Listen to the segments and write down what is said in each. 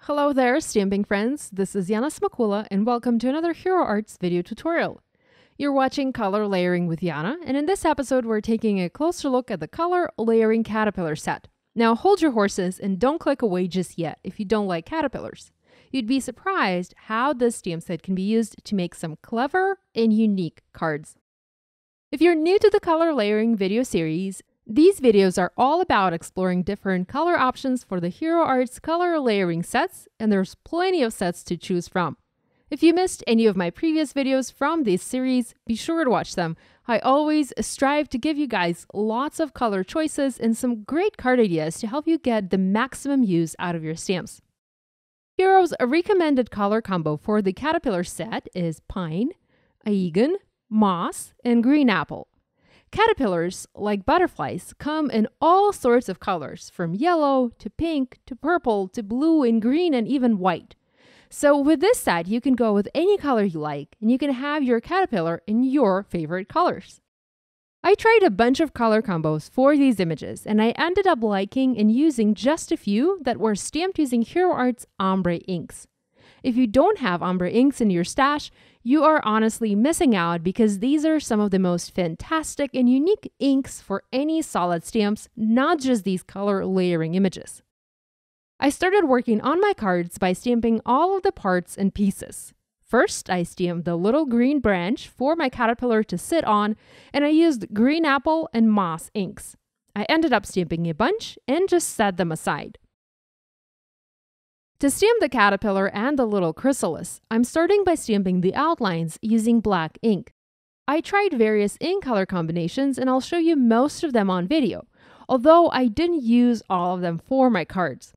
Hello there, stamping friends. This is Yana and welcome to another Hero Arts video tutorial. You're watching Color Layering with Yana, and in this episode we're taking a closer look at the Color Layering Caterpillar set. Now hold your horses and don't click away just yet if you don't like caterpillars. You'd be surprised how this stamp set can be used to make some clever and unique cards. If you're new to the Color Layering video series, these videos are all about exploring different color options for the Hero Arts color layering sets, and there's plenty of sets to choose from. If you missed any of my previous videos from this series, be sure to watch them. I always strive to give you guys lots of color choices and some great card ideas to help you get the maximum use out of your stamps. Hero's recommended color combo for the Caterpillar set is Pine, Aigan, Moss, and Green Apple. Caterpillars, like butterflies, come in all sorts of colors, from yellow to pink to purple to blue and green and even white. So with this set, you can go with any color you like, and you can have your caterpillar in your favorite colors. I tried a bunch of color combos for these images, and I ended up liking and using just a few that were stamped using Hero Arts ombre inks. If you don't have ombre inks in your stash, you are honestly missing out because these are some of the most fantastic and unique inks for any solid stamps, not just these color layering images. I started working on my cards by stamping all of the parts and pieces. First, I stamped the little green branch for my caterpillar to sit on, and I used Green Apple and Moss inks. I ended up stamping a bunch and just set them aside. To stamp the caterpillar and the little chrysalis, I'm starting by stamping the outlines using black ink. I tried various ink color combinations and I'll show you most of them on video, although I didn't use all of them for my cards.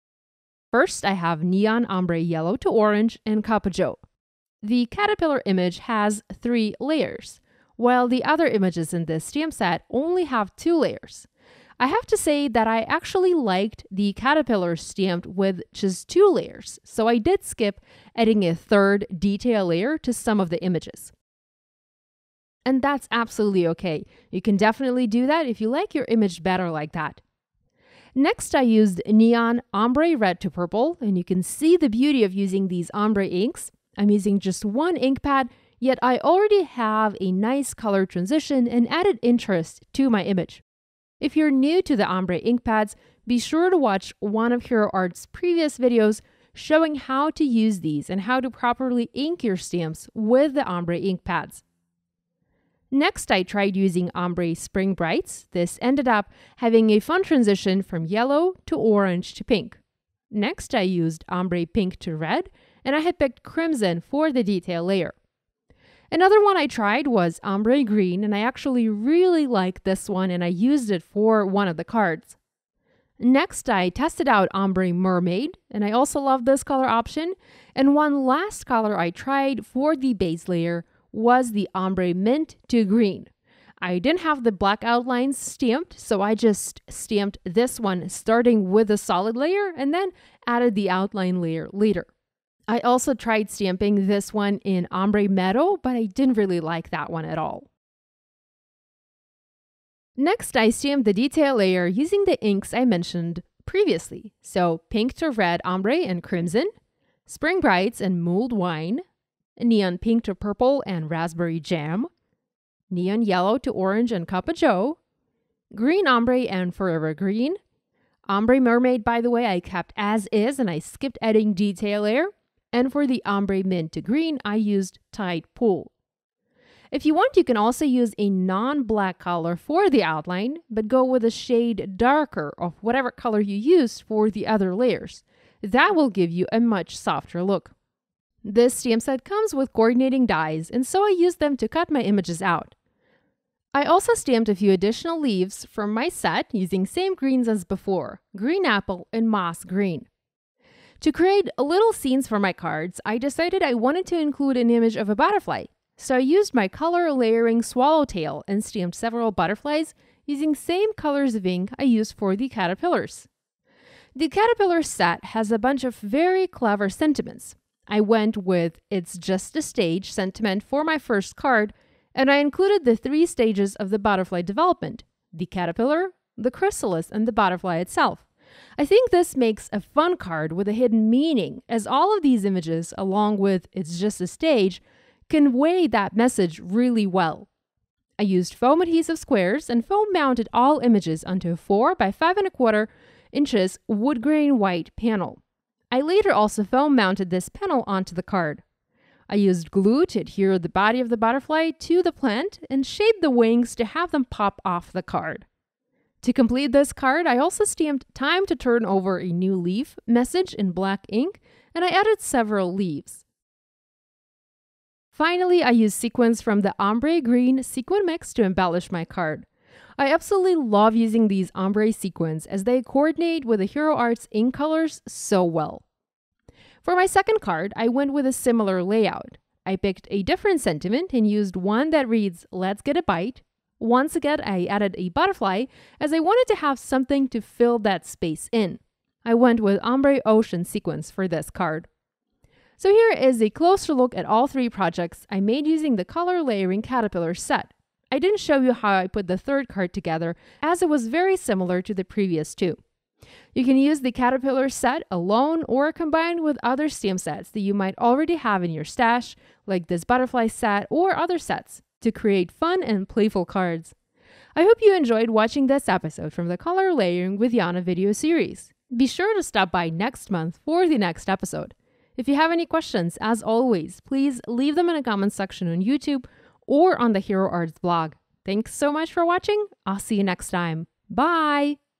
First, I have neon ombre yellow to orange and Copper Joe. The caterpillar image has 3 layers, while the other images in this stamp set only have 2 layers. I have to say that I actually liked the caterpillar stamped with just 2 layers, so I did skip adding a 3rd detail layer to some of the images. And that's absolutely okay. You can definitely do that if you like your image better like that. Next, I used neon ombre red to purple, and you can see the beauty of using these ombre inks. I'm using just 1 ink pad, yet I already have a nice color transition and added interest to my image. If you're new to the ombre ink pads, be sure to watch one of Hero Arts' previous videos showing how to use these and how to properly ink your stamps with the ombre ink pads. Next, I tried using ombre spring brights. This ended up having a fun transition from yellow to orange to pink. Next, I used ombre pink to red, and I had picked crimson for the detail layer. Another one I tried was ombre green, and I actually really liked this one and I used it for one of the cards. Next, I tested out ombre mermaid, and I also love this color option. And one last color I tried for the base layer was the ombre mint to green. I didn't have the black outlines stamped, so I just stamped this one starting with a solid layer and then added the outline layer later. I also tried stamping this one in ombre meadow, but I didn't really like that one at all. Next, I stamped the detail layer using the inks I mentioned previously. So pink to red ombre and crimson, spring brights and mulled wine, neon pink to purple and raspberry jam, neon yellow to orange and Copper Joe, green ombre and forever green. Ombre mermaid, by the way, I kept as is and I skipped adding detail layer. And for the ombre mint to green, I used Tide Pool. If you want, you can also use a non-black color for the outline, but go with a shade darker of whatever color you used for the other layers. That will give you a much softer look. This stamp set comes with coordinating dies, and so I used them to cut my images out. I also stamped a few additional leaves from my set using same greens as before, Green Apple and Moss Green. To create little scenes for my cards, I decided I wanted to include an image of a butterfly. So I used my color layering swallowtail and stamped several butterflies using same colors of ink I used for the caterpillars. The caterpillar set has a bunch of very clever sentiments. I went with "It's just a stage" sentiment for my first card, and I included the 3 stages of the butterfly development: the caterpillar, the chrysalis, and the butterfly itself. I think this makes a fun card with a hidden meaning, as all of these images, along with "it's just a stage," convey that message really well. I used foam adhesive squares and foam mounted all images onto a 4 by 5¼ inches wood grain white panel. I later also foam mounted this panel onto the card. I used glue to adhere the body of the butterfly to the plant and shaped the wings to have them pop off the card. To complete this card, I also stamped "Time to turn over a new leaf" message in black ink, and I added several leaves. Finally, I used sequins from the ombre green sequin mix to embellish my card. I absolutely love using these ombre sequins as they coordinate with the Hero Arts ink colors so well. For my second card, I went with a similar layout. I picked a different sentiment and used one that reads "Let's get a bite." Once again, I added a butterfly as I wanted to have something to fill that space in. I went with ombre ocean sequins for this card. So here is a closer look at all 3 projects I made using the color layering caterpillar set. I didn't show you how I put the third card together, as it was very similar to the previous 2. You can use the caterpillar set alone or combined with other stamp sets that you might already have in your stash, like this butterfly set or other sets, to create fun and playful cards. I hope you enjoyed watching this episode from the Color Layering with Yana video series. Be sure to stop by next month for the next episode. If you have any questions, as always, please leave them in the comments section on YouTube or on the Hero Arts blog. Thanks so much for watching. I'll see you next time. Bye!